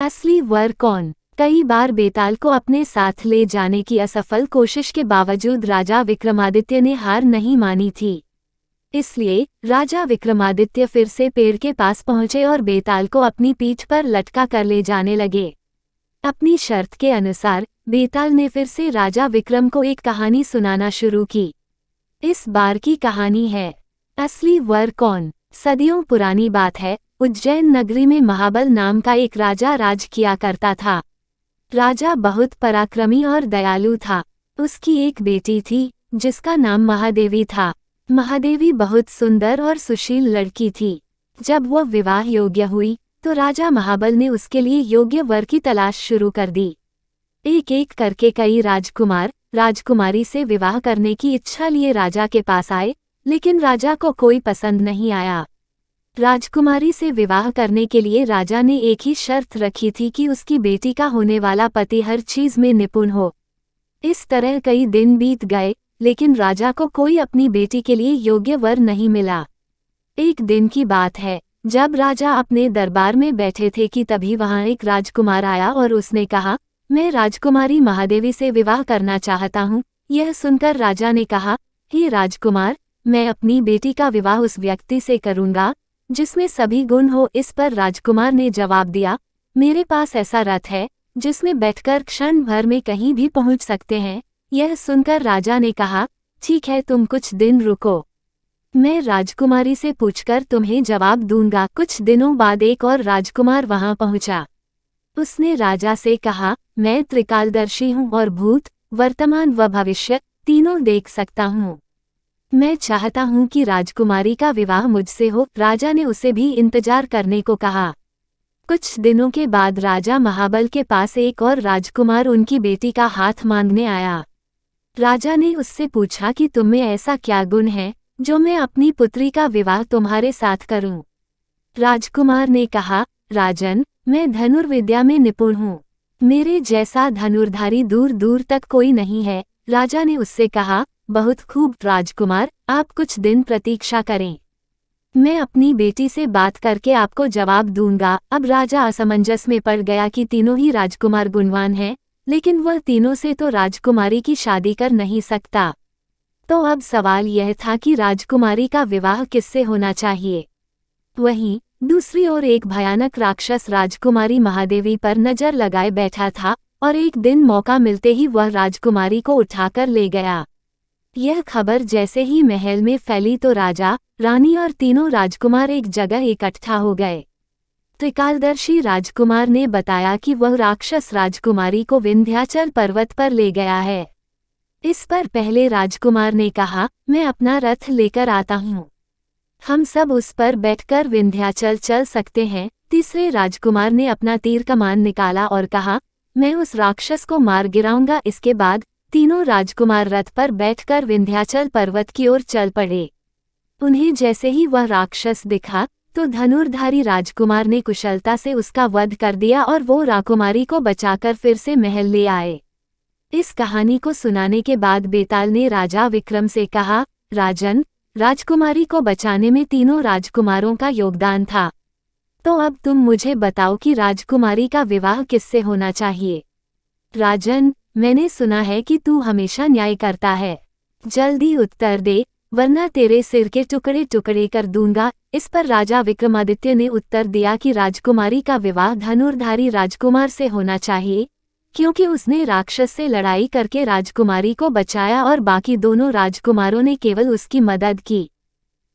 असली वर कौन? कई बार बेताल को अपने साथ ले जाने की असफल कोशिश के बावजूद राजा विक्रमादित्य ने हार नहीं मानी थी। इसलिए राजा विक्रमादित्य फिर से पेड़ के पास पहुंचे और बेताल को अपनी पीठ पर लटका कर ले जाने लगे। अपनी शर्त के अनुसार बेताल ने फिर से राजा विक्रम को एक कहानी सुनाना शुरू की। इस बार की कहानी है असली वर कौन। सदियों पुरानी बात है, उज्जैन नगरी में महाबल नाम का एक राजा राज किया करता था। राजा बहुत पराक्रमी और दयालु था। उसकी एक बेटी थी जिसका नाम महादेवी था। महादेवी बहुत सुंदर और सुशील लड़की थी। जब वह विवाह योग्य हुई तो राजा महाबल ने उसके लिए योग्य वर की तलाश शुरू कर दी। एक एक करके कई राजकुमार राजकुमारी से विवाह करने की इच्छा लिए राजा के पास आए, लेकिन राजा को कोई पसंद नहीं आया। राजकुमारी से विवाह करने के लिए राजा ने एक ही शर्त रखी थी कि उसकी बेटी का होने वाला पति हर चीज में निपुण हो। इस तरह कई दिन बीत गए, लेकिन राजा को कोई अपनी बेटी के लिए योग्य वर नहीं मिला। एक दिन की बात है, जब राजा अपने दरबार में बैठे थे कि तभी वहां एक राजकुमार आया और उसने कहा, मैं राजकुमारी महादेवी से विवाह करना चाहता हूँ। यह सुनकर राजा ने कहा, हे राजकुमार, मैं अपनी बेटी का विवाह उस व्यक्ति से करूँगा जिसमें सभी गुण हो। इस पर राजकुमार ने जवाब दिया, मेरे पास ऐसा रथ है जिसमें बैठकर क्षण भर में कहीं भी पहुंच सकते हैं। यह सुनकर राजा ने कहा, ठीक है, तुम कुछ दिन रुको, मैं राजकुमारी से पूछकर तुम्हें जवाब दूंगा। कुछ दिनों बाद एक और राजकुमार वहां पहुंचा। उसने राजा से कहा, मैं त्रिकालदर्शी हूँ और भूत, वर्तमान व भविष्य तीनों देख सकता हूँ। मैं चाहता हूँ कि राजकुमारी का विवाह मुझसे हो। राजा ने उसे भी इंतजार करने को कहा। कुछ दिनों के बाद राजा महाबल के पास एक और राजकुमार उनकी बेटी का हाथ मांगने आया। राजा ने उससे पूछा कि तुम में ऐसा क्या गुण है जो मैं अपनी पुत्री का विवाह तुम्हारे साथ करूं? राजकुमार ने कहा, राजन, मैं धनुर्विद्या में निपुण हूँ। मेरे जैसा धनुर्धारी दूर दूर तक कोई नहीं है। राजा ने उससे कहा, बहुत खूब राजकुमार, आप कुछ दिन प्रतीक्षा करें, मैं अपनी बेटी से बात करके आपको जवाब दूंगा। अब राजा असमंजस में पड़ गया कि तीनों ही राजकुमार गुणवान हैं, लेकिन वह तीनों से तो राजकुमारी की शादी कर नहीं सकता। तो अब सवाल यह था कि राजकुमारी का विवाह किससे होना चाहिए। वहीं दूसरी ओर एक भयानक राक्षस राजकुमारी महादेवी पर नजर लगाए बैठा था और एक दिन मौका मिलते ही वह राजकुमारी को उठाकर ले गया। यह खबर जैसे ही महल में फैली तो राजा, रानी और तीनों राजकुमार एक जगह इकट्ठा हो गए। त्रिकालदर्शी राजकुमार ने बताया कि वह राक्षस राजकुमारी को विंध्याचल पर्वत पर ले गया है। इस पर पहले राजकुमार ने कहा, मैं अपना रथ लेकर आता हूँ, हम सब उस पर बैठकर विंध्याचल चल सकते हैं। तीसरे राजकुमार ने अपना तीर कमान निकाला और कहा, मैं उस राक्षस को मार गिराऊंगा। इसके बाद तीनों राजकुमार रथ पर बैठकर विंध्याचल पर्वत की ओर चल पड़े। उन्हें जैसे ही वह राक्षस दिखा तो धनुर्धारी राजकुमार ने कुशलता से उसका वध कर दिया और वो राजकुमारी को बचाकर फिर से महल ले आए। इस कहानी को सुनाने के बाद बेताल ने राजा विक्रम से कहा, राजन, राजकुमारी को बचाने में तीनों राजकुमारों का योगदान था। तो अब तुम मुझे बताओ कि राजकुमारी का विवाह किससे होना चाहिए। राजन, मैंने सुना है कि तू हमेशा न्याय करता है, जल्दी उत्तर दे, वरना तेरे सिर के टुकड़े टुकड़े कर दूंगा। इस पर राजा विक्रमादित्य ने उत्तर दिया कि राजकुमारी का विवाह धनुर्धारी राजकुमार से होना चाहिए, क्योंकि उसने राक्षस से लड़ाई करके राजकुमारी को बचाया और बाकी दोनों राजकुमारों ने केवल उसकी मदद की।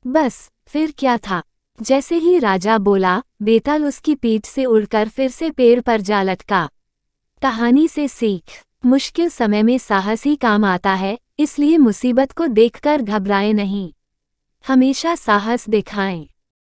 बस फिर क्या था, जैसे ही राजा बोला, बेताल उसकी पीठ से उड़कर फिर से पेड़ पर जा लटका। कहानी से सीख, मुश्किल समय में साहस ही काम आता है, इसलिए मुसीबत को देखकर घबराएं नहीं, हमेशा साहस दिखाएं।